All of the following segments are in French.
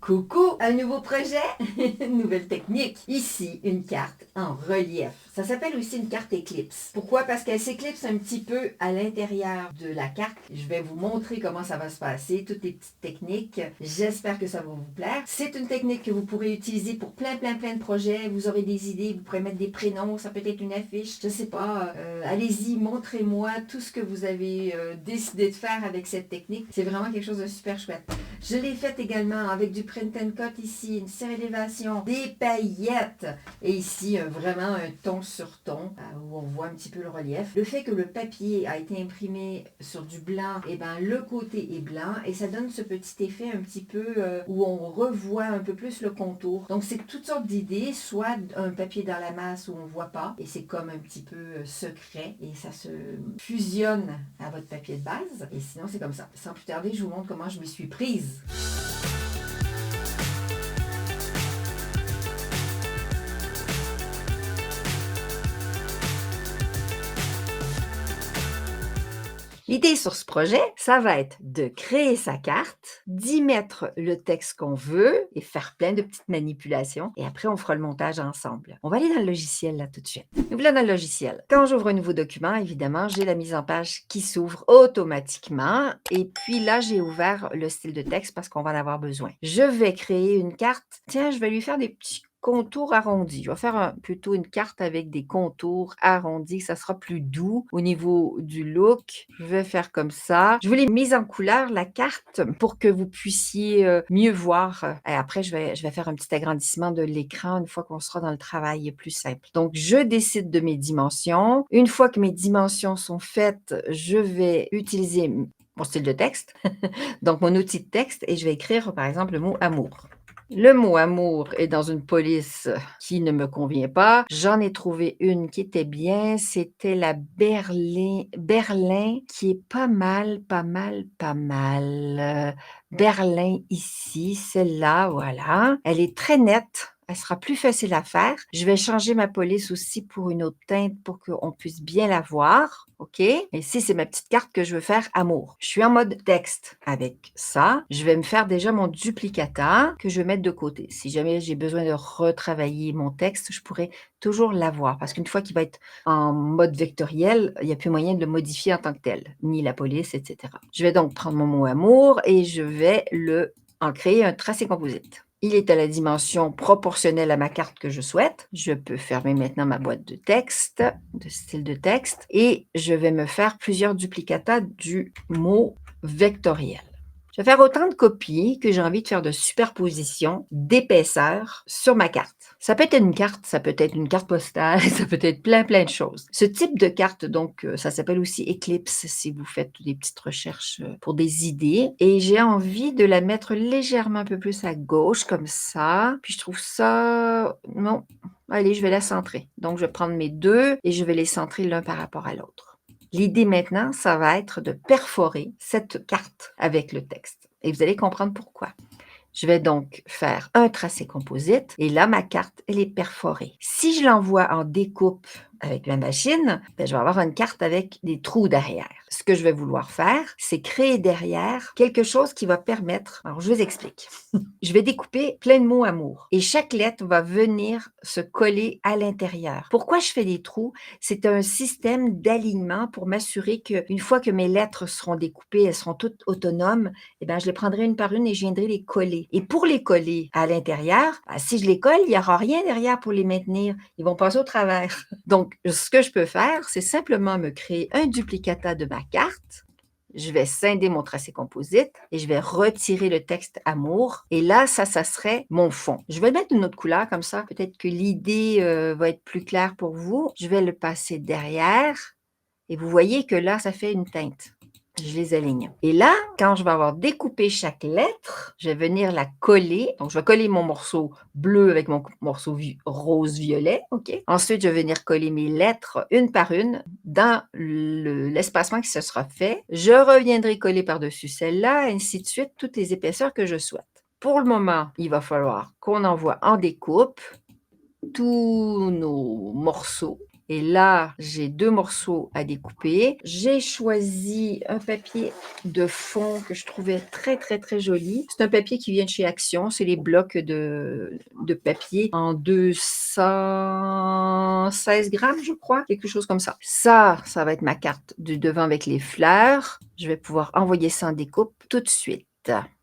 Coucou, un nouveau projet, une nouvelle technique. Ici, une carte en relief. Ça s'appelle aussi une carte éclipse. Pourquoi? Parce qu'elle s'éclipse un petit peu à l'intérieur de la carte. Je vais vous montrer comment ça va se passer, toutes les petites techniques. J'espère que ça va vous plaire. C'est une technique que vous pourrez utiliser pour plein de projets. Vous aurez des idées, vous pourrez mettre des prénoms, ça peut être une affiche, je sais pas. Allez-y, montrez-moi tout ce que vous avez décidé de faire avec cette technique. C'est vraiment quelque chose de super chouette. Je l'ai faite également avec du print and cut ici, une surélévation, des paillettes et ici vraiment un ton sur ton où on voit un petit peu le relief. Le fait que le papier a été imprimé sur du blanc, et ben le côté est blanc et ça donne ce petit effet un petit peu où on revoit un peu plus le contour. Donc c'est toutes sortes d'idées, soit un papier dans la masse où on voit pas et c'est comme un petit peu secret et ça se fusionne à votre papier de base. Et sinon c'est comme ça. Sans plus tarder, je vous montre comment je m'y suis prise. L'idée sur ce projet, ça va être de créer sa carte, d'y mettre le texte qu'on veut et faire plein de petites manipulations. Et après, on fera le montage ensemble. On va aller dans le logiciel là tout de suite. Nous voilà dans le logiciel. Quand j'ouvre un nouveau document, évidemment, j'ai la mise en page qui s'ouvre automatiquement. Et puis là, j'ai ouvert le style de texte parce qu'on va en avoir besoin. Je vais créer une carte. Tiens, je vais lui faire des petits contours arrondis. Je vais faire plutôt une carte avec des contours arrondis. Ça sera plus doux au niveau du look. Je vais faire comme ça. Je vous l'ai mise en couleur, la carte, pour que vous puissiez mieux voir. Et après, je vais faire un petit agrandissement de l'écran une fois qu'on sera dans le travail plus simple. Donc, je décide de mes dimensions. Une fois que mes dimensions sont faites, je vais utiliser mon style de texte, donc mon outil de texte, et je vais écrire, par exemple, le mot « amour ». Le mot amour est dans une police qui ne me convient pas. J'en ai trouvé une qui était bien. C'était la Berlin qui est pas mal. Berlin ici, celle-là, voilà. Elle est très nette. Elle sera plus facile à faire. Je vais changer ma police aussi pour une autre teinte pour qu'on puisse bien la voir. OK? Ici, c'est ma petite carte que je veux faire amour. Je suis en mode texte avec ça. Je vais me faire déjà mon duplicata que je vais mettre de côté. Si jamais j'ai besoin de retravailler mon texte, je pourrais toujours l'avoir parce qu'une fois qu'il va être en mode vectoriel, il n'y a plus moyen de le modifier en tant que tel, ni la police, etc. Je vais donc prendre mon mot amour et je vais en créer un tracé composite. Il est à la dimension proportionnelle à ma carte que je souhaite. Je peux fermer maintenant ma boîte de texte, de style de texte, et je vais me faire plusieurs duplicata du mot vectoriel. Je vais faire autant de copies que j'ai envie de faire de superposition d'épaisseur sur ma carte. Ça peut être une carte, ça peut être une carte postale, ça peut être plein de choses. Ce type de carte, donc, ça s'appelle aussi Eclipse si vous faites des petites recherches pour des idées. Et j'ai envie de la mettre légèrement un peu plus à gauche, comme ça. Puis je trouve ça... Non, allez, je vais la centrer. Donc, je vais prendre mes deux et je vais les centrer l'un par rapport à l'autre. L'idée maintenant, ça va être de perforer cette carte avec le texte. Et vous allez comprendre pourquoi. Je vais donc faire un tracé composite et là, ma carte, elle est perforée. Si je l'envoie en découpe avec ma machine, je vais avoir une carte avec des trous derrière. Ce que je vais vouloir faire, c'est créer derrière quelque chose qui va permettre... Alors, je vous explique. Je vais découper plein de mots amour et chaque lettre va venir se coller à l'intérieur. Pourquoi je fais des trous? C'est un système d'alignement pour m'assurer qu'une fois que mes lettres seront découpées, elles seront toutes autonomes, eh bien, je les prendrai une par une et je viendrai les coller. Et pour les coller à l'intérieur, si je les colle, il n'y aura rien derrière pour les maintenir. Ils vont passer au travers. Donc, ce que je peux faire, c'est simplement me créer un duplicata de ma carte. Je vais scinder mon tracé composite et je vais retirer le texte amour. Et là, ça serait mon fond. Je vais mettre une autre couleur comme ça. Peut-être que l'idée va être plus claire pour vous. Je vais le passer derrière. Et vous voyez que là, ça fait une teinte. Je les aligne. Et là, quand je vais avoir découpé chaque lettre, je vais venir la coller. Donc, je vais coller mon morceau bleu avec mon morceau rose-violet. OK? Ensuite, je vais venir coller mes lettres une par une dans l'espacement qui se sera fait. Je reviendrai coller par-dessus celle-là, ainsi de suite, toutes les épaisseurs que je souhaite. Pour le moment, il va falloir qu'on envoie en découpe tous nos morceaux Et là, j'ai 2 morceaux à découper. J'ai choisi un papier de fond que je trouvais très, très, très joli. C'est un papier qui vient de chez Action. C'est les blocs de papier en 216 grammes, je crois, quelque chose comme ça. Ça va être ma carte du devant avec les fleurs. Je vais pouvoir envoyer ça en découpe tout de suite.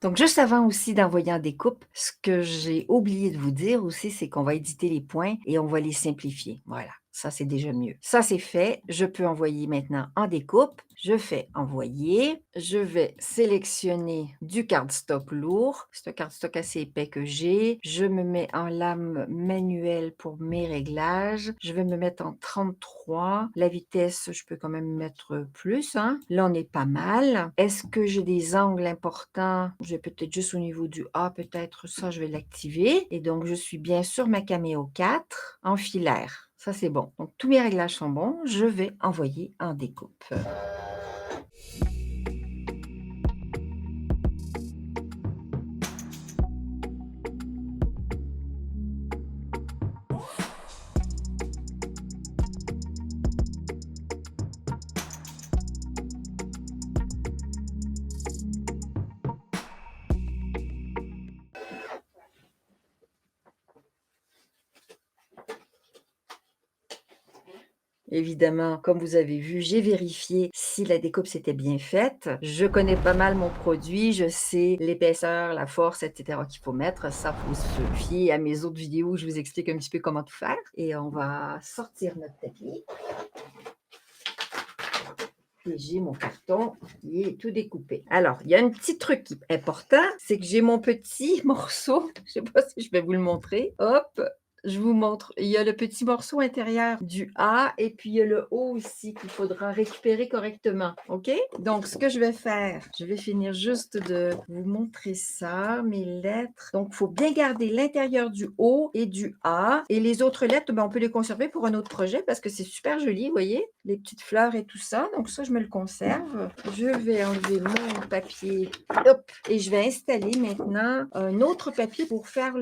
Donc, juste avant aussi d'envoyer en découpe, ce que j'ai oublié de vous dire aussi, c'est qu'on va éditer les points et on va les simplifier. Voilà, ça c'est déjà mieux. Ça c'est fait. Je peux envoyer maintenant en découpe. Je fais envoyer. Je vais sélectionner du cardstock lourd. C'est un cardstock assez épais que j'ai. Je me mets en lame manuelle pour mes réglages. Je vais me mettre en 33. La vitesse, je peux quand même mettre plus, hein. Là, on est pas mal. Est-ce que j'ai des angles importants? J'ai peut-être juste au niveau du A, peut-être ça, je vais l'activer. Et donc, je suis bien sur ma caméo 4 en filaire. Ça, c'est bon. Donc, tous mes réglages sont bons. Je vais envoyer en découpe. Évidemment, comme vous avez vu, j'ai vérifié si la découpe s'était bien faite. Je connais pas mal mon produit, je sais l'épaisseur, la force, etc. qu'il faut mettre. Ça, il faut se fier à mes autres vidéos où je vous explique un petit peu comment tout faire. Et on va sortir notre tapis. Et j'ai mon carton qui est tout découpé. Alors, il y a un petit truc important, c'est que j'ai mon petit morceau. Je ne sais pas si je vais vous le montrer. Hop, je vous montre. Il y a le petit morceau intérieur du A et puis il y a le haut aussi qu'il faudra récupérer correctement. OK? Donc, ce que je vais faire, je vais finir juste de vous montrer ça, mes lettres. Donc, il faut bien garder l'intérieur du haut et du A. Et les autres lettres, ben, on peut les conserver pour un autre projet parce que c'est super joli, vous voyez? Les petites fleurs et tout ça. Donc, ça, je me le conserve. Je vais enlever mon papier. Hop! Et je vais installer maintenant un autre papier pour faire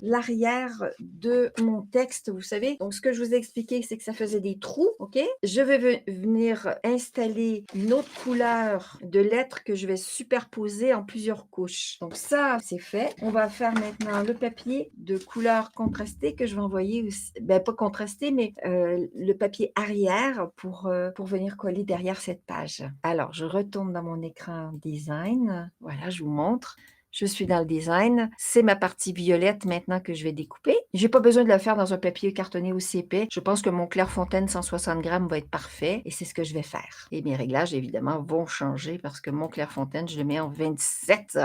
l'arrière de mon texte, vous savez. Donc, ce que je vous ai expliqué, c'est que ça faisait des trous, OK? Je vais venir installer une autre couleur de lettres que je vais superposer en plusieurs couches. Donc, ça, c'est fait. On va faire maintenant le papier de couleur contrastée que je vais envoyer aussi. Ben, pas contrasté, mais le papier arrière pour venir coller derrière cette page. Alors, je retourne dans mon écran design. Voilà, je vous montre. Je suis dans le design. C'est ma partie violette maintenant que je vais découper. Je n'ai pas besoin de le faire dans un papier cartonné aussi épais. Je pense que mon Clairefontaine 160 grammes va être parfait et c'est ce que je vais faire. Et mes réglages, évidemment, vont changer parce que mon Clairefontaine, je le mets en 27.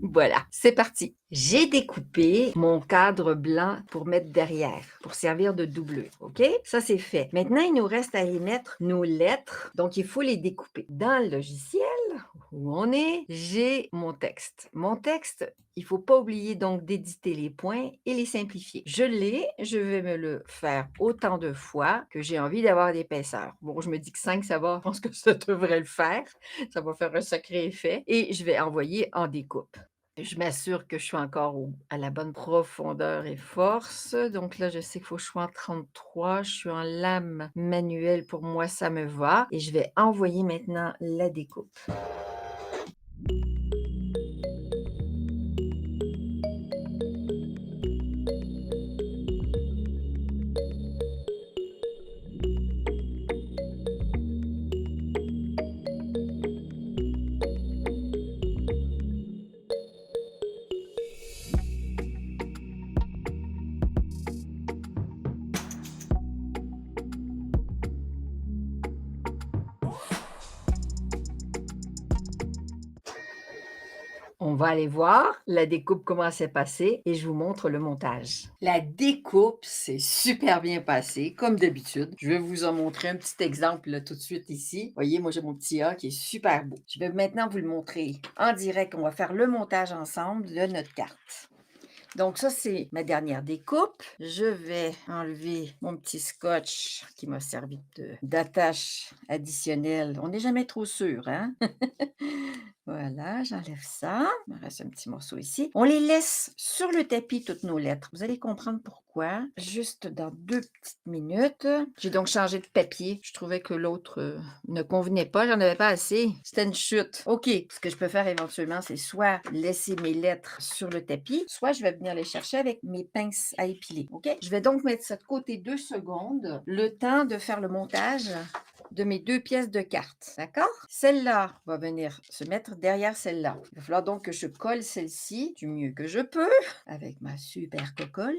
Voilà, c'est parti. J'ai découpé mon cadre blanc pour mettre derrière, pour servir de doublure, OK? Ça, c'est fait. Maintenant, il nous reste à y mettre nos lettres. Donc, il faut les découper. Dans le logiciel où on est, j'ai mon texte. Mon texte, il ne faut pas oublier donc d'éditer les points et les simplifier. Je l'ai, je vais me le faire autant de fois que j'ai envie d'avoir d'épaisseur. Bon, je me dis que 5, ça va, je pense que ça devrait le faire. Ça va faire un sacré effet. Et je vais envoyer en découpe. Je m'assure que je suis encore à la bonne profondeur et force. Donc là, je sais qu'il faut que je sois en 33. Je suis en lame manuelle. Pour moi, ça me va. Et je vais envoyer maintenant la découpe. On va aller voir la découpe, comment s'est passée et je vous montre le montage. La découpe s'est super bien passée, comme d'habitude. Je vais vous en montrer un petit exemple là, tout de suite ici. Vous voyez, moi j'ai mon petit A qui est super beau. Je vais maintenant vous le montrer en direct. On va faire le montage ensemble de notre carte. Donc ça, c'est ma dernière découpe. Je vais enlever mon petit scotch qui m'a servi d'attache additionnelle. On n'est jamais trop sûr, hein? Voilà, j'enlève ça. Il me reste un petit morceau ici. On les laisse sur le tapis, toutes nos lettres. Vous allez comprendre pourquoi. pourquoi, juste dans 2 petites minutes. J'ai donc changé de papier. Je trouvais que l'autre, ne convenait pas, j'en avais pas assez. C'était une chute. OK, ce que je peux faire éventuellement, c'est soit laisser mes lettres sur le tapis, soit je vais venir les chercher avec mes pinces à épiler, OK? Je vais donc mettre ça de côté 2 secondes, le temps de faire le montage de mes 2 pièces de cartes, d'accord? Celle-là va venir se mettre derrière celle-là. Il va falloir donc que je colle celle-ci du mieux que je peux avec ma super cocolle.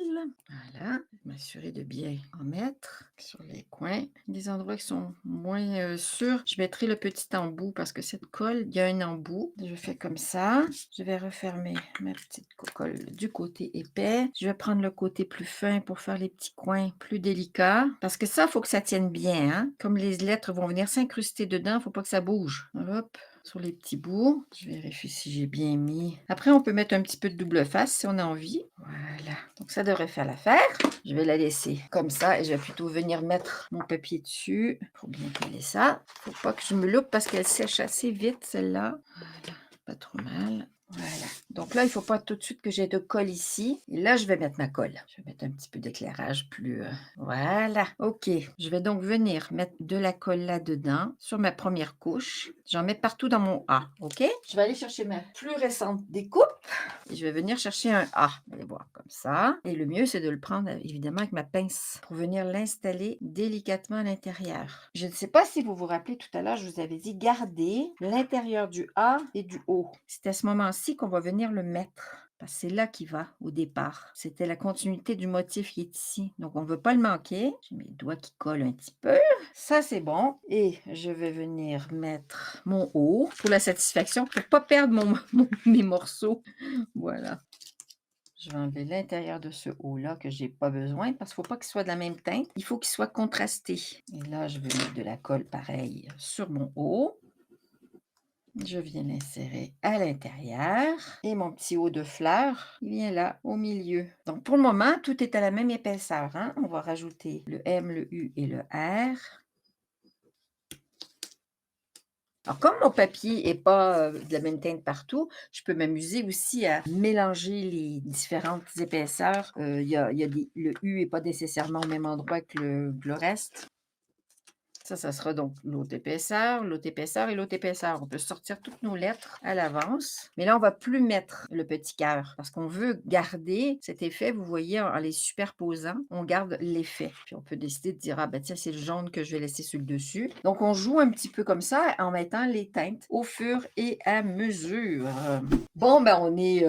Voilà, m'assurer de bien en mettre sur les coins. Les endroits qui sont moins sûrs, je mettrai le petit embout parce que cette colle, il y a un embout. Je fais comme ça. Je vais refermer ma petite cocolle du côté épais. Je vais prendre le côté plus fin pour faire les petits coins plus délicats. Parce que ça, il faut que ça tienne bien. Hein? Comme les lettres vont venir s'incruster dedans, il ne faut pas que ça bouge. Hop, sur les petits bouts. Je vérifie si j'ai bien mis. Après, on peut mettre un petit peu de double face si on a envie. Voilà. Donc, ça devrait faire l'affaire. Je vais la laisser comme ça et je vais plutôt venir mettre mon papier dessus pour bien coller ça. Il ne faut pas que je me loupe parce qu'elle sèche assez vite, celle-là. Voilà. Pas trop mal. Voilà. Donc là, il ne faut pas tout de suite que j'ai de colle ici. Et là, je vais mettre ma colle. Je vais mettre un petit peu d'éclairage plus... Voilà. OK. Je vais donc venir mettre de la colle là-dedans sur ma première couche. J'en mets partout dans mon A. OK? Je vais aller chercher ma plus récente découpe. Et je vais venir chercher un A. Vous allez voir comme ça. Et le mieux, c'est de le prendre évidemment avec ma pince pour venir l'installer délicatement à l'intérieur. Je ne sais pas si vous vous rappelez, tout à l'heure, je vous avais dit garder l'intérieur du A et du O. C'est à ce moment-ci qu'on va venir le mettre. Parce que c'est là qu'il va au départ. C'était la continuité du motif qui est ici. Donc, on ne veut pas le manquer. J'ai mes doigts qui collent un petit peu. Ça, c'est bon. Et je vais venir mettre mon haut pour la satisfaction, pour ne pas perdre mes morceaux. Voilà. Je vais enlever l'intérieur de ce haut-là que je n'ai pas besoin parce qu'il ne faut pas qu'il soit de la même teinte. Il faut qu'il soit contrasté. Et là, je vais mettre de la colle pareil sur mon haut. Je viens l'insérer à l'intérieur. Et mon petit haut de fleurs, il vient là, au milieu. Donc, pour le moment, tout est à la même épaisseur. Hein? On va rajouter le M, le U et le R. Alors, comme mon papier n'est pas de la même teinte partout, je peux m'amuser aussi à mélanger les différentes épaisseurs. Le U n'est pas nécessairement au même endroit que le reste. Ça sera donc l'autre épaisseur et l'autre épaisseur. On peut sortir toutes nos lettres à l'avance. Mais là, on ne va plus mettre le petit cœur parce qu'on veut garder cet effet. Vous voyez, en les superposant, on garde l'effet. Puis on peut décider de dire, ah ben tiens, c'est le jaune que je vais laisser sur le dessus. Donc, on joue un petit peu comme ça en mettant les teintes au fur et à mesure. Bon, ben on est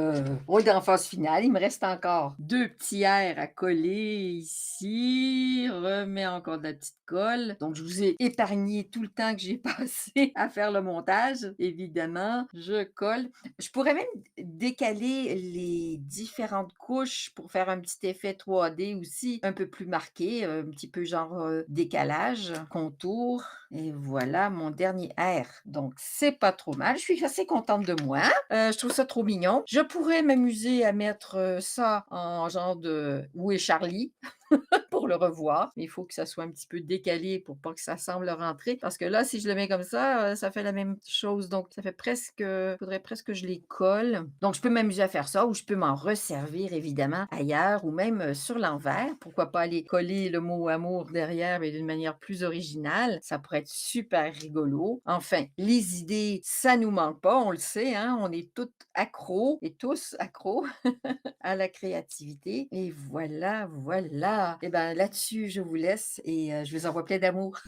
en phase finale. Il me reste encore 2 petits R à coller ici. Remets encore de la petite colle. Donc, je vous ai épargné tout le temps que j'ai passé à faire le montage. Évidemment, je colle. Je pourrais même décaler les différentes couches pour faire un petit effet 3D aussi, un peu plus marqué, un petit peu genre décalage, contour. Et voilà mon dernier R. Donc, c'est pas trop mal. Je suis assez contente de moi. Je trouve ça trop mignon. Je pourrais m'amuser à mettre ça en genre de Où est Charlie? Pour le revoir. Il faut que ça soit un petit peu décalé pour pas que ça semble rentrer. Parce que là, si je le mets comme ça fait la même chose. Donc, ça fait presque, faudrait presque que je les colle. Donc, je peux m'amuser à faire ça ou je peux m'en resservir évidemment ailleurs ou même sur l'envers. Pourquoi pas aller coller le mot amour derrière, mais d'une manière plus originale. Ça pourrait être super rigolo. Enfin, les idées, ça nous manque pas, on le sait, hein? On est toutes accros et tous accros à la créativité. Et voilà, voilà. Et bien là-dessus, je vous laisse et je vous envoie plein d'amour.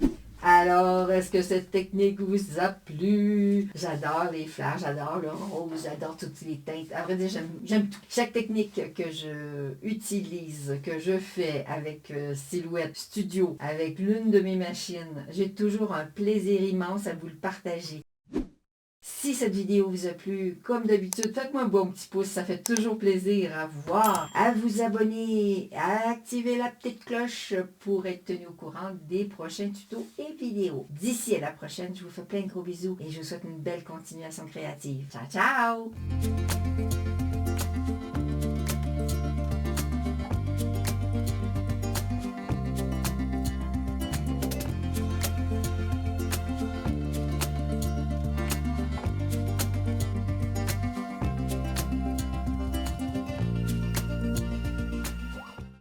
Alors, est-ce que cette technique vous a plu? J'adore les fleurs, j'adore le rose, j'adore toutes les teintes. À vrai dire, j'aime tout. Chaque technique que je utilise, que je fais avec Silhouette Studio, avec l'une de mes machines, j'ai toujours un plaisir immense à vous le partager. Si cette vidéo vous a plu, comme d'habitude, faites-moi un bon petit pouce, ça fait toujours plaisir à voir, à vous abonner, à activer la petite cloche pour être tenu au courant des prochains tutos et vidéos. D'ici à la prochaine, je vous fais plein de gros bisous et je vous souhaite une belle continuation créative. Ciao, ciao!